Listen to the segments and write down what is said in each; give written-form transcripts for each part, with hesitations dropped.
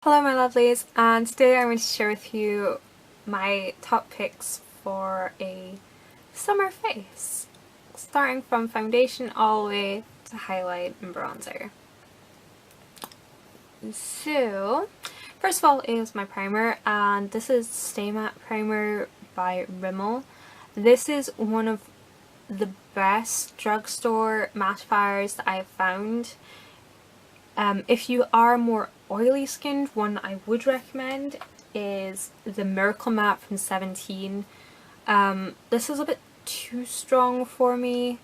Hello my lovelies, and today I'm going to share with you my top picks for a summer face, starting from foundation all the way to highlight and bronzer. So, first of all is my primer, and this is Stay Matte Primer by Rimmel. This is one of the best drugstore mattifiers that I've found. If you are more oily skinned, one I would recommend is the Miracle Matte from 17. This is a bit too strong for me,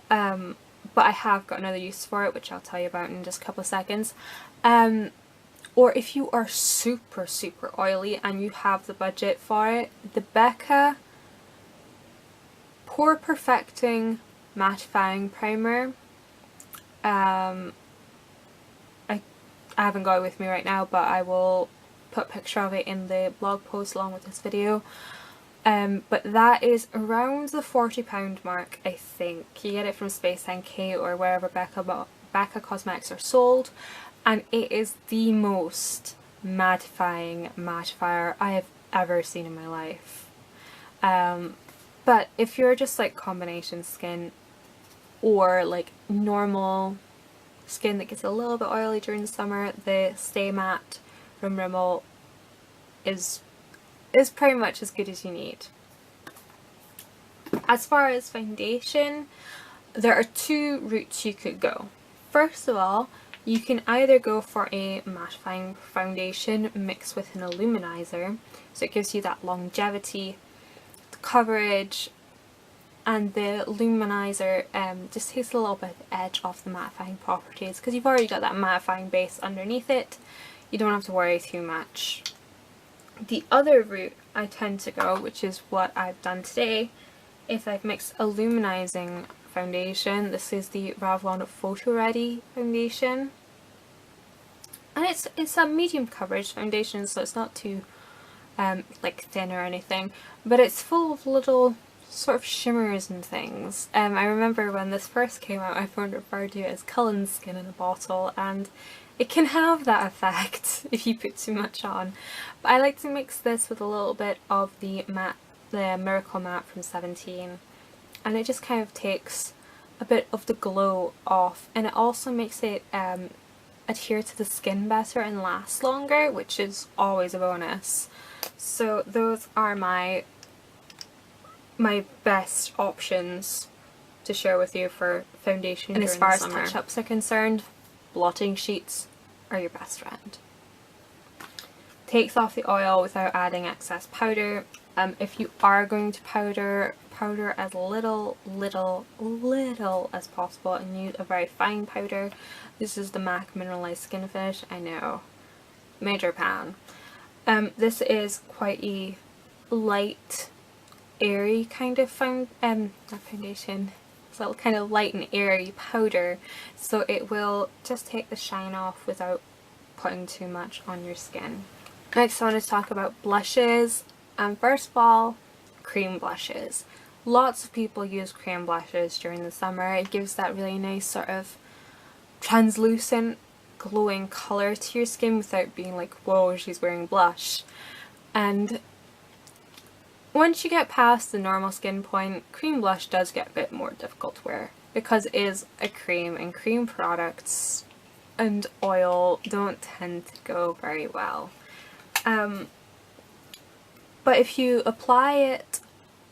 but I have got another use for it, which I'll tell you about in just a couple of seconds. Or if you are super oily and you have the budget for it, the Becca Pore Perfecting Mattifying Primer. I haven't got it with me right now, but I will put a picture of it in the blog post along with this video. But that is around the £40 mark, I think. You get it from Space NK or wherever Becca Cosmetics are sold, and it is the most mattifying mattifier I have ever seen in my life. But if you're just like combination skin or like normal skin that gets a little bit oily during the summer, the Stay Matte from Rimmel is pretty much as good as you need. As far as foundation, there are two routes you could go. First of all, you can either go for a mattifying foundation mixed with an illuminizer, so it gives you that longevity, the coverage, and the illuminizer just takes a little bit of the edge off the mattifying properties, because you've already got that mattifying base underneath it. You don't have to worry too much. The other route I tend to go, which is what I've done today, is I've mixed illuminizing foundation. This is the Revlon Photoready foundation, and it's a medium coverage foundation, so it's not too like thin or anything, but it's full of little sort of shimmers and things. I remember when this first came out, I found it referred to it as Cullen's skin in a bottle, and it can have that effect if you put too much on. But I like to mix this with a little bit of the Miracle Matte from 17, and it just kind of takes a bit of the glow off, and it also makes it adhere to the skin better and last longer, which is always a bonus. So those are my best options to share with you for foundation. And as far as touch-ups are concerned, blotting sheets are your best friend. Takes off the oil without adding excess powder. If you are going to powder as little as possible and use a very fine powder. This is the MAC Mineralized Skin Finish. I know, major pan. This is quite a light, airy kind of not foundation, so kind of light and airy powder, so it will just take the shine off without putting too much on your skin. Next I want to talk about blushes, and first of all, cream blushes. Lots of people use cream blushes during the summer. It gives that really nice sort of translucent glowing colour to your skin without being like, whoa, she's wearing blush. And once you get past the normal skin point, cream blush does get a bit more difficult to wear, because it is a cream, and cream products and oil don't tend to go very well. But if you apply it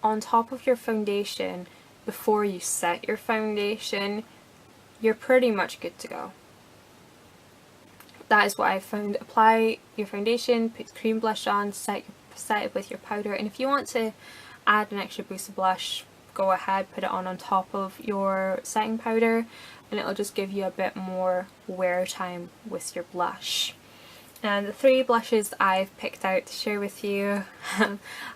on top of your foundation before you set your foundation, you're pretty much good to go. That is what I found. Apply your foundation, put cream blush on, set it with your powder, and if you want to add an extra boost of blush, go ahead, put it on top of your setting powder, and it'll just give you a bit more wear time with your blush. And the three blushes I've picked out to share with you,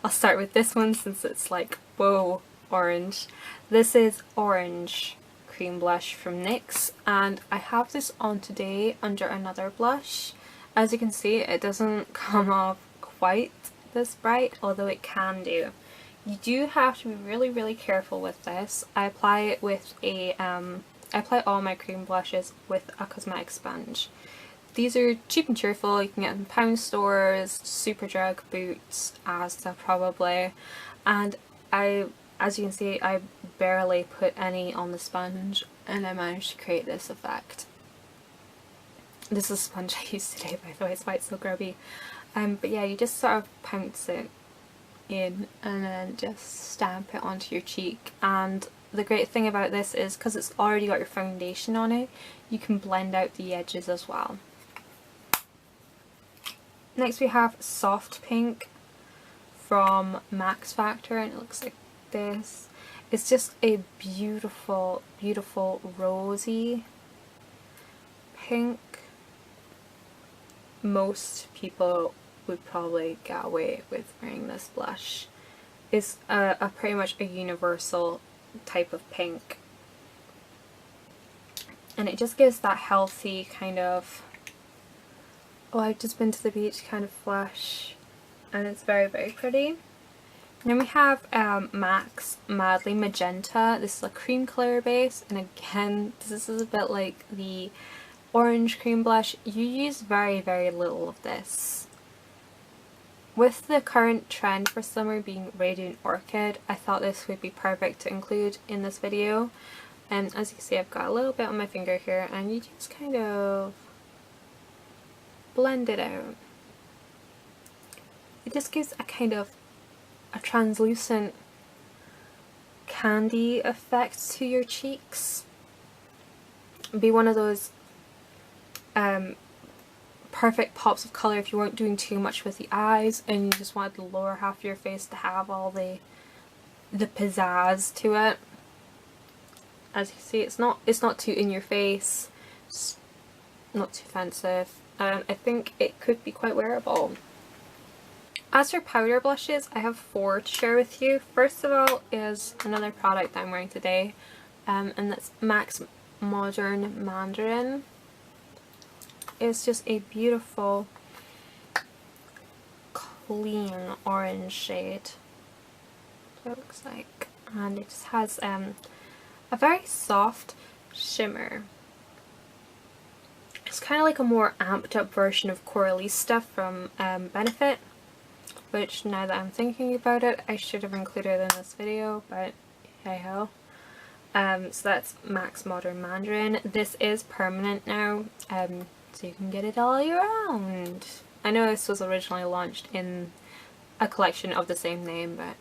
I'll start with this one since it's like, whoa, orange. This is Orange Cream Blush from NYX, and I have this on today under another blush. As you can see, it doesn't come off quite this bright, although it can do. You do have to be really careful with this. I apply it with a I apply all my cream blushes with a cosmetic sponge. These are cheap and cheerful. You can get them in pound stores, Superdrug, Boots, Asda probably. And as you can see, I barely put any on the sponge and I managed to create this effect. This is a sponge I used today, by the way, that's why it's so grubby. But yeah, you just sort of pounce it in and then just stamp it onto your cheek. And the great thing about this is because it's already got your foundation on it, you can blend out the edges as well. Next we have Soft Pink from Max Factor, and it looks like this. It's just a beautiful, beautiful rosy pink. Most people would probably get away with wearing this blush. It's a pretty much a universal type of pink. And it just gives that healthy kind of, oh, I've just been to the beach kind of flush. And it's very, very pretty. Then we have MAC's Madly Magenta. This is a cream colour base, and again, this is a bit like the orange cream blush. You use very, very little of this. With the current trend for summer being Radiant Orchid, I thought this would be perfect to include in this video. And as you can see, I've got a little bit on my finger here, and you just kind of blend it out. It just gives a kind of a translucent candy effect to your cheeks. It'd be one of those perfect pops of colour if you weren't doing too much with the eyes and you just wanted the lower half of your face to have all the pizzazz to it. As you can see, it's not too in your face, it's not too offensive, and I think it could be quite wearable. As for powder blushes, I have 4 to share with you. First of all is another product that I'm wearing today, and that's MAC's Modern Mandarin. It's just a beautiful, clean orange shade. That's what it looks like. And it just has a very soft shimmer. It's kind of like a more amped up version of Coralie stuff from Benefit, which now that I'm thinking about it, I should have included in this video, but hey ho. So that's MAC's Modern Mandarin. This is permanent now, so you can get it all year round. I know this was originally launched in a collection of the same name, but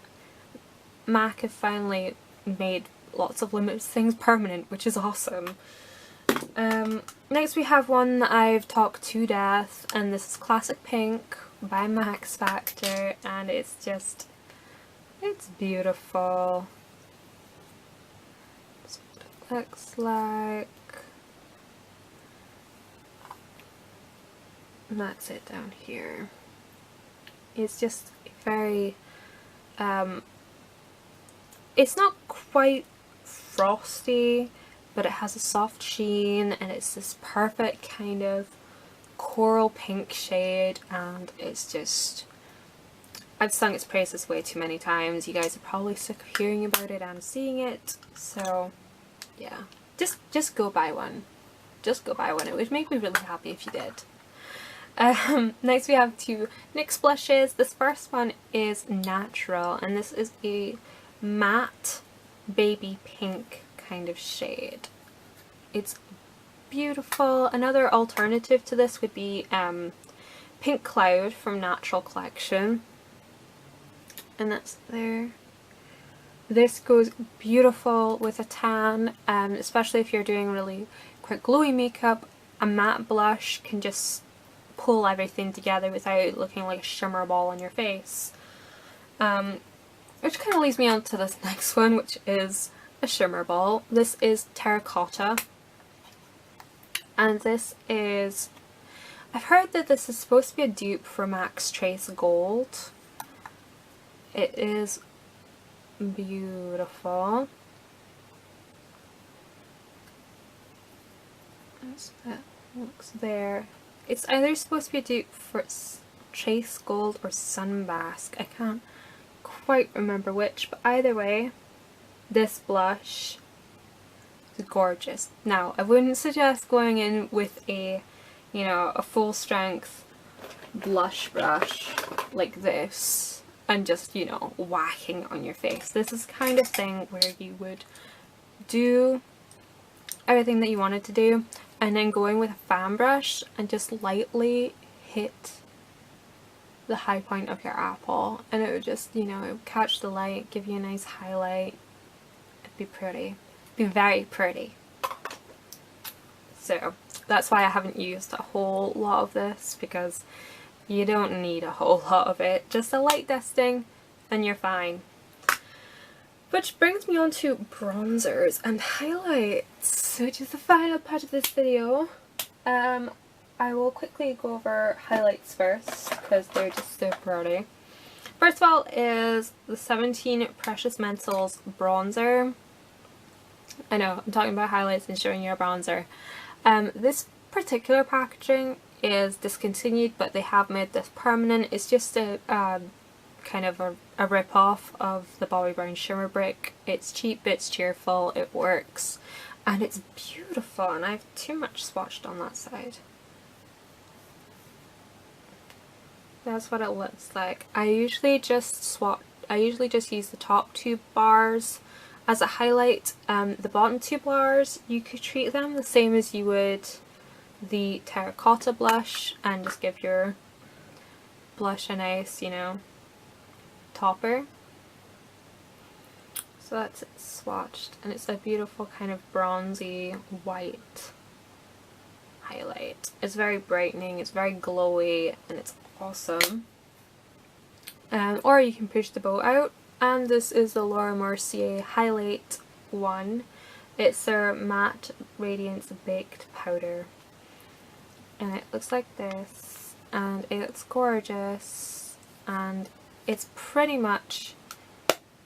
MAC have finally made lots of limited things permanent, which is awesome. Next we have one that I've talked to death, and this is Classic Pink by Max Factor, and it's beautiful. That's what it looks like. And that's it down here. It's just very, it's not quite frosty, but it has a soft sheen, and it's this perfect kind of coral pink shade, and it's just, I've sung its praises way too many times. You guys are probably sick of hearing about it and seeing it, so yeah, just go buy one. Just go buy one. It would make me really happy if you did. Next we have 2 NYX blushes. This first one is Natural, and this is a matte baby pink kind of shade. It's beautiful. Another alternative to this would be Pink Cloud from Natural Collection, and that's there. This goes beautiful with a tan, especially if you're doing really quite glowy makeup. A matte blush can just pull everything together without looking like a shimmer ball on your face. Which kind of leads me on to this next one, which is a shimmer ball. This is Terracotta, and this is, I've heard that this is supposed to be a dupe for MAC's Trace Gold. It is beautiful. As that looks there. It's either supposed to be a dupe for Trace Gold or Sunbask. I can't quite remember which, but either way, this blush is gorgeous. Now, I wouldn't suggest going in with a you know, a full strength blush brush like this and just, you know, whacking it on your face. This is kind of thing where you would do everything that you wanted to do and then going with a fan brush and just lightly hit the high point of your apple, and it would just, you know, it would catch the light, give you a nice highlight. It'd be pretty. Be very pretty. So that's why I haven't used a whole lot of this, because you don't need a whole lot of it. Just a light dusting and you're fine. Which brings me on to bronzers and highlights, which is the final part of this video. I will quickly go over highlights first, because they're just so pretty. First of all is the 17 Precious Metals bronzer. I know, I'm talking about highlights and showing you a bronzer. This particular packaging is discontinued, but they have made this permanent. It's just a kind of a rip-off of the Bobbi Brown Shimmer Brick. It's cheap, it's cheerful, it works, and it's beautiful, and I have too much swatched on that side. That's what it looks like. I usually just use the top two bars as a highlight. The bottom two bars, you could treat them the same as you would the Terra Cotta blush and just give your blush a nice, you know, topper. So that's it swatched, and it's a beautiful kind of bronzy white highlight. It's very brightening, it's very glowy, and it's awesome. Or you can push the bow out, and this is the Laura Mercier Highlight one. It's their matte Radiance baked powder, and it looks like this, and it looks gorgeous, and it's pretty much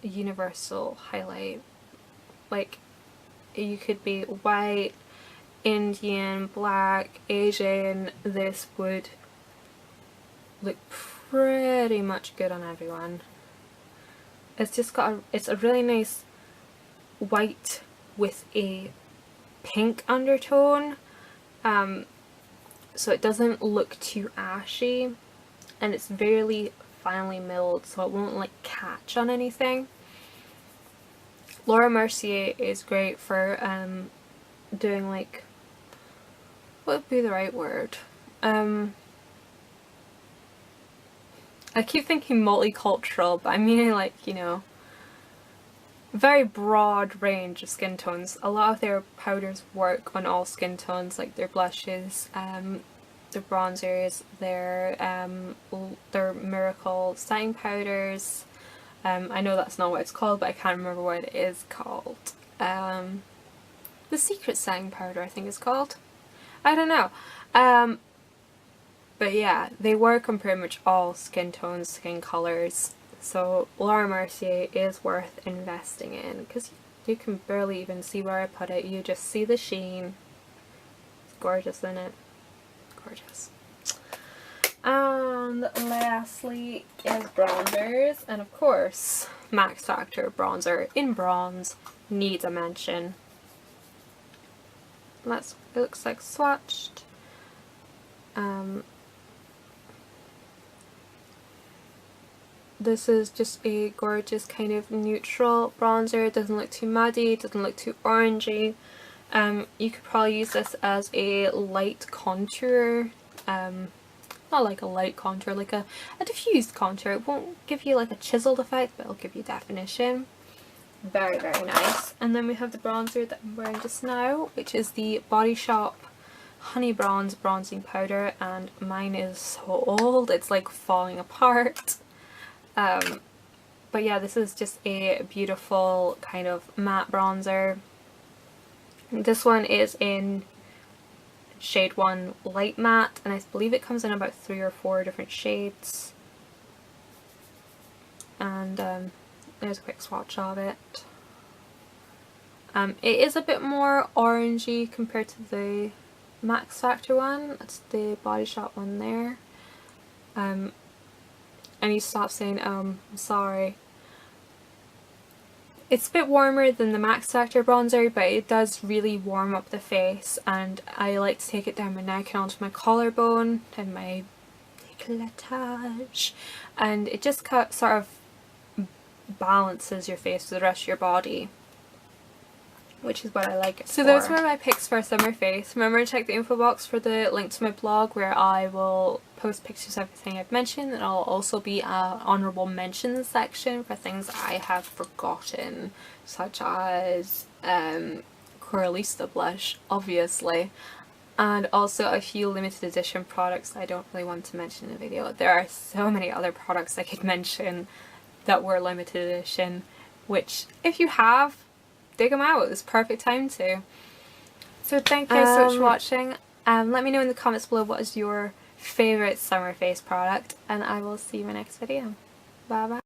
a universal highlight. Like, you could be white, Indian, black, Asian, this would look pretty much good on everyone. It's just got it's a really nice white with a pink undertone, so it doesn't look too ashy, and it's very finely milled, so it won't like catch on anything. Laura Mercier is great for doing, like, what would be the right word? I keep thinking multicultural, but I mean, like, you know, very broad range of skin tones. A lot of their powders work on all skin tones, like their blushes, their bronzers, their Miracle setting powders. I know that's not what it's called, but I can't remember what it is called. The Secret setting powder, I think it's called. I don't know. But yeah, they work on pretty much all skin tones, skin colours. So Laura Mercier is worth investing in, because you can barely even see where I put it. You just see the sheen. It's gorgeous, isn't it? Gorgeous. And lastly is bronzers, and of course Max Factor bronzer in bronze needs a mention. It looks like swatched. This is just a gorgeous kind of neutral bronzer. It doesn't look too muddy, it doesn't look too orangey. You could probably use this as a light contour. Not like a light contour, like a diffused contour. It won't give you like a chiseled effect, but it'll give you definition. Very, very nice. And then we have the bronzer that I'm wearing just now, which is the Body Shop Honey Bronze Bronzing Powder, and mine is so old, it's like falling apart. But yeah, this is just a beautiful kind of matte bronzer. This one is in shade 1 light matte, and I believe it comes in about 3 or 4 different shades. And there's a quick swatch of it. It is a bit more orangey compared to the Max Factor one. That's the Body Shop one there. I need to stop saying I'm sorry. It's a bit warmer than the Max Factor bronzer, but it does really warm up the face, and I like to take it down my neck and onto my collarbone and my décolletage, and it just sort of balances your face with the rest of your body, which is what I like it for. So those were my picks for summer face. Remember to check the info box for the link to my blog where I will post pictures of everything I've mentioned, and I'll also be an honourable mentions section for things I have forgotten, such as Coralista blush, obviously, and also a few limited edition products I don't really want to mention in the video. There are so many other products I could mention that were limited edition, which if you have, dig them out. It's perfect time to. So thank you so much for watching. Let me know in the comments below what is your favourite summer face product, and I will see you in my next video. Bye bye.